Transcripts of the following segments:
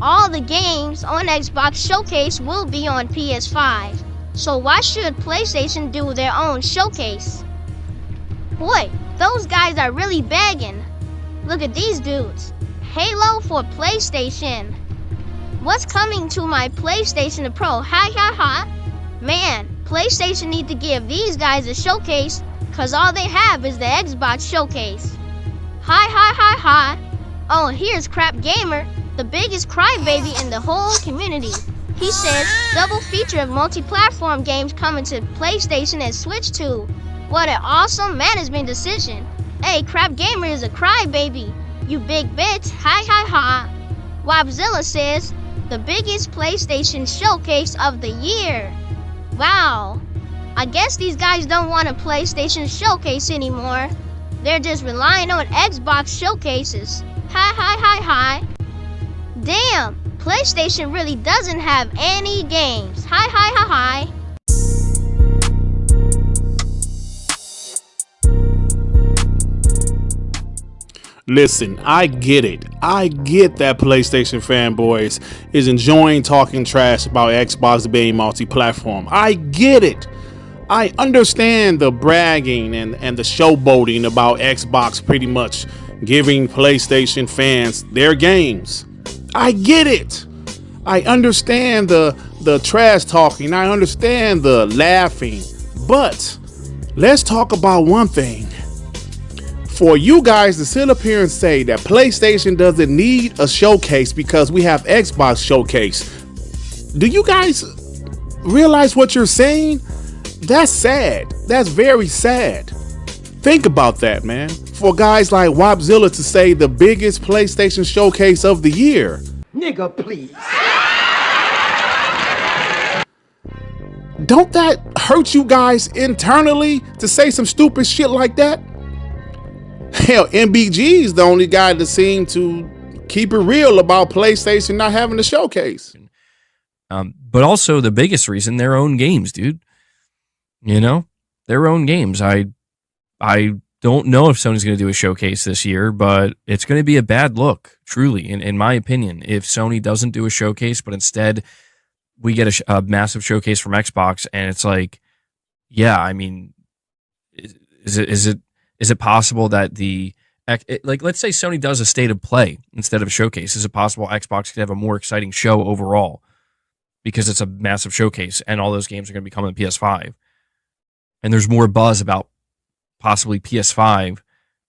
All the games on Xbox Showcase will be on PS5. So why should PlayStation do their own showcase? Boy, those guys are really begging. Look at these dudes. Halo for PlayStation. What's coming to my PlayStation Pro? Ha ha ha. Man, PlayStation need to give these guys a showcase, cause all they have is the Xbox Showcase. Hi hi hi hi. Oh, here's Crapgamer, the biggest crybaby in the whole community. He says, double feature of multi-platform games coming to PlayStation and Switch too. What an awesome management decision. Hey, Crapgamer is a crybaby, you big bitch, hi hi ha. Wobzilla says, the biggest PlayStation showcase of the year. Wow, I guess these guys don't want a PlayStation showcase anymore. They're just relying on Xbox showcases. Hi hi hi hi. Damn, PlayStation really doesn't have any games. Hi hi hi hi. Listen, I get it. I get that PlayStation Fanboys is enjoying talking trash about Xbox being multi-platform. I get it. I understand the bragging and the showboating about Xbox pretty much giving PlayStation fans their games. I get it. I understand the trash talking. I understand the laughing. But let's talk about one thing. For you guys to sit up here and say that PlayStation doesn't need a showcase because we have Xbox Showcase, do you guys realize what you're saying? That's sad. That's very sad. Think about that, man. For guys like Wobzilla to say the biggest PlayStation Showcase of the year. Nigga, please. Don't that hurt you guys internally to say some stupid shit like that? Hell, MBG is the only guy that seemed to keep it real about PlayStation not having a showcase. But also the biggest reason, their own games, dude. You know, their own games. I don't know if Sony's going to do a showcase this year, but it's going to be a bad look, truly, in my opinion, if Sony doesn't do a showcase, but instead we get a massive showcase from Xbox, and it's like, yeah, I mean, is it possible that let's say Sony does a state of play instead of a showcase? Is it possible Xbox could have a more exciting show overall because it's a massive showcase and all those games are going to be coming to PS5? And there's more buzz about possibly PS5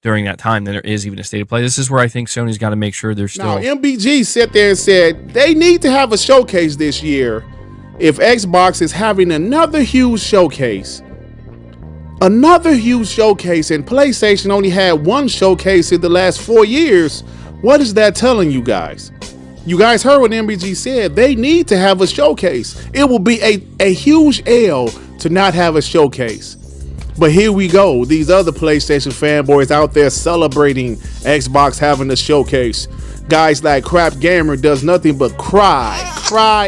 during that time than there is even a state of play. This is where I think Sony's got to make sure they're still... Now, MBG sat there and said they need to have a showcase this year if Xbox is having another huge showcase. Another huge showcase, and PlayStation only had one showcase in the last 4 years. What is that telling you guys? You guys heard what MBG said. They need to have a showcase. It will be a huge L to not have a showcase. But here we go. These other PlayStation fanboys out there celebrating Xbox having a showcase. Guys like Crapgamer does nothing but cry,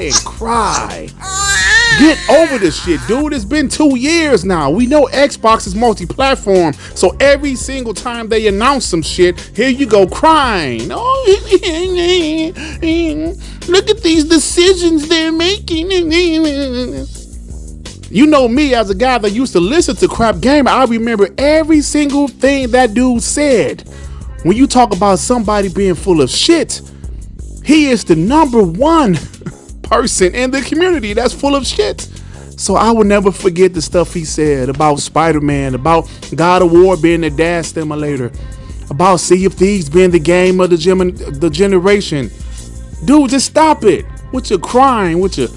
and cry. Get over this shit, dude. It's been 2 years now. We know Xbox is multi-platform, so every single time they announce some shit, here you go crying. Oh, look at these decisions they're making. You know me, as a guy that used to listen to Crapgamer, I remember every single thing that dude said. When you talk about somebody being full of shit, he is the #1 person in the community that's full of shit. So I will never forget the stuff he said about Spider-Man, about God of War being the dash stimulator, about Sea of Thieves being the game of the generation. Dude, just stop it with your crying, with your...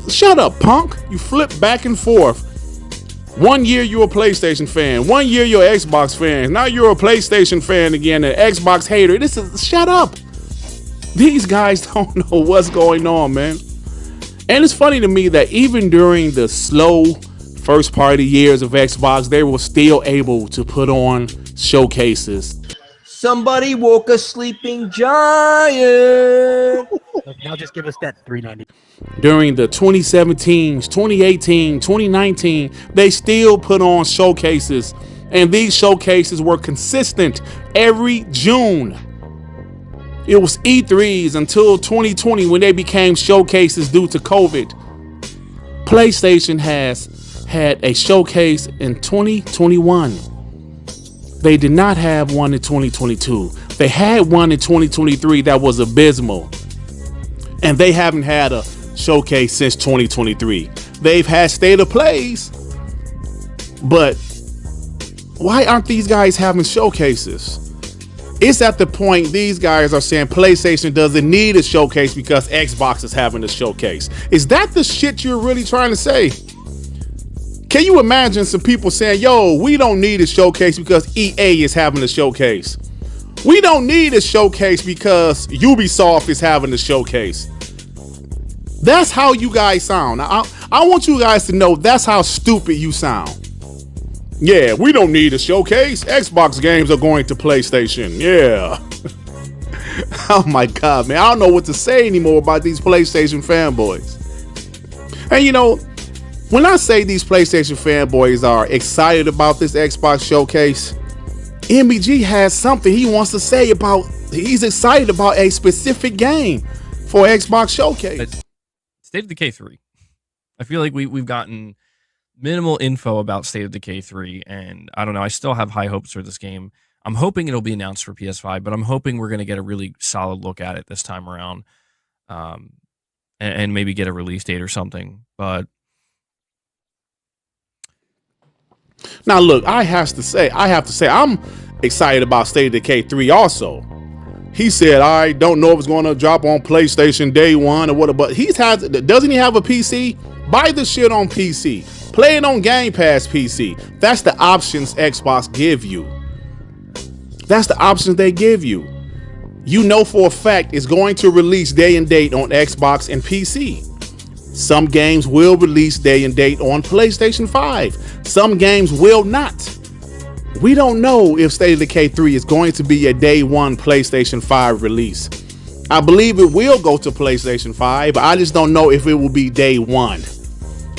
Shut up, punk. You flip back and forth. 1 year you're a PlayStation fan, 1 year you're an Xbox fan, now you're a PlayStation fan again, an Xbox hater. Shut up. These guys don't know what's going on, man. And it's funny to me that even during the slow first party years of Xbox, they were still able to put on showcases. Somebody woke a sleeping giant. Now just give us that $3.90. During the 2017s, 2018, 2019, they still put on showcases. And these showcases were consistent every June. It was E3s until 2020 when they became showcases due to COVID. PlayStation has had a showcase in 2021. They did not have one in 2022. They had one in 2023 that was abysmal. And they haven't had a showcase since 2023. They've had state of plays, but why aren't these guys having showcases? It's at the point these guys are saying PlayStation doesn't need a showcase because Xbox is having a showcase. Is that the shit you're really trying to say? Can you imagine some people saying, yo, we don't need a showcase because EA is having a showcase. We don't need a showcase because Ubisoft is having a showcase. That's how you guys sound. I want you guys to know that's how stupid you sound. Yeah, we don't need a showcase. Xbox games are going to PlayStation. Yeah. Oh my God, man. I don't know what to say anymore about these PlayStation fanboys. And you know, when I say these PlayStation fanboys are excited about this Xbox showcase, MEG has something he wants to say about, he's excited about a specific game for Xbox showcase. State of Decay 3. I feel like we've gotten minimal info about State of Decay 3, and I don't know, I still have high hopes for this game. I'm hoping it'll be announced for PS5, but I'm hoping we're going to get a really solid look at it this time around, and maybe get a release date or something. But now look, I have to say I'm excited about State of Decay 3 also. He said, I don't know if it's going to drop on PlayStation day one or what, but doesn't he have a PC? Buy the shit on PC. Play it on Gamepass PC. That's the options Xbox give you. That's the options they give you. You know for a fact it's going to release day and date on Xbox and PC. Some games will release day and date on PlayStation 5. Some games will not. We don't know if State of Decay 3 is going to be a day one PlayStation 5 release. I believe it will go to PlayStation 5, but I just don't know if it will be day one.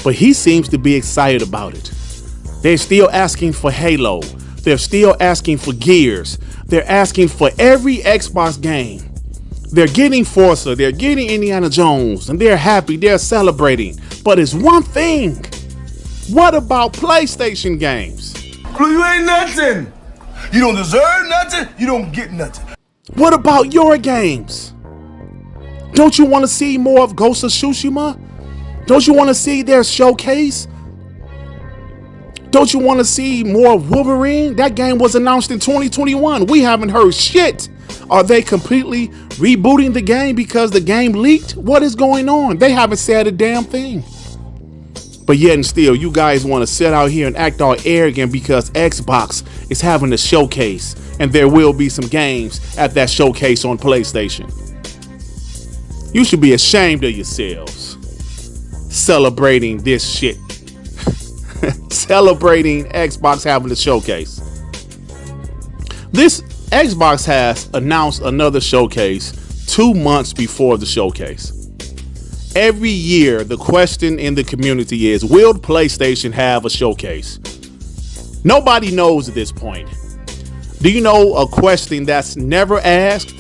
But he seems to be excited about it. They're still asking for Halo. They're still asking for Gears. They're asking for every Xbox game. They're getting Forza. They're getting Indiana Jones. And they're happy. They're celebrating. But it's one thing. What about PlayStation games? You ain't nothing. You don't deserve nothing. You don't get nothing. What about your games? Don't you want to see more of Ghost of Tsushima? Don't you want to see their showcase? Don't you want to see more of Wolverine? That game was announced in 2021. We haven't heard shit. Are they completely rebooting the game because the game leaked? What is going on? They haven't said a damn thing. But yet and still, you guys want to sit out here and act all arrogant because Xbox is having a showcase and there will be some games at that showcase on PlayStation. You should be ashamed of yourselves celebrating this shit. Celebrating Xbox having a showcase. This Xbox has announced another showcase 2 months before the showcase. Every year, the question in the community is, will PlayStation have a showcase? Nobody knows at this point. Do you know a question that's never asked?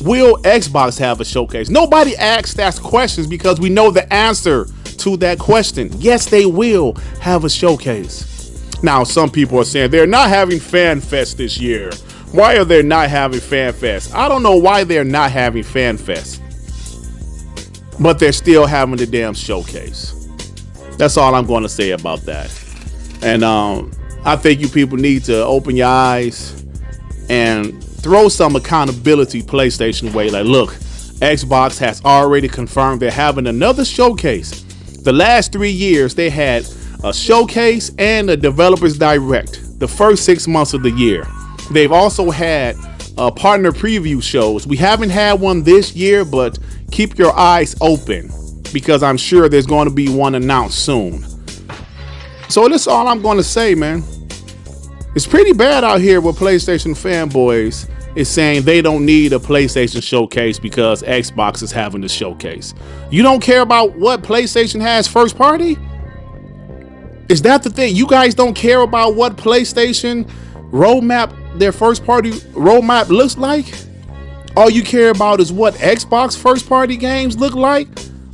Will Xbox have a showcase? Nobody asks that questions because we know the answer to that question. Yes, they will have a showcase. Now, some people are saying they're not having Fan Fest this year. Why are they not having Fan Fest? I don't know why they're not having Fan Fest. But they're still having the damn showcase. That's all I'm going to say about that. And I think you people need to open your eyes and throw some accountability PlayStation way. Like, look, Xbox has already confirmed they're having another showcase. The last 3 years, they had a showcase and a developers direct the first 6 months of the year. They've also had partner preview shows. We haven't had one this year, but keep your eyes open because I'm sure there's going to be one announced soon. So that's all I'm going to say, man. It's pretty bad out here with PlayStation fanboys is saying they don't need a PlayStation showcase because Xbox is having the showcase. You don't care about what PlayStation has first party? Is that the thing? You guys don't care about what PlayStation roadmap, their first party roadmap looks like? All you care about is what Xbox first party games look like,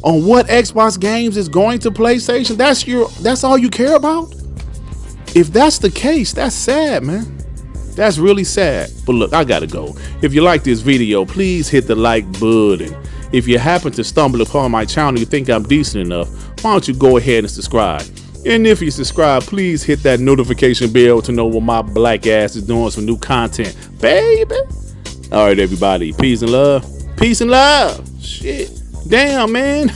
on what Xbox games is going to PlayStation. That's all you care about? If that's the case, that's sad, man. That's really sad. But look, I gotta go. If you like this video, please hit the like button. If you happen to stumble upon my channel, you think I'm decent enough, why don't you go ahead and subscribe? And if you subscribe, please hit that notification bell to know what my black ass is doing some new content, baby. All right, everybody. Peace and love. Peace and love. Shit. Damn, man.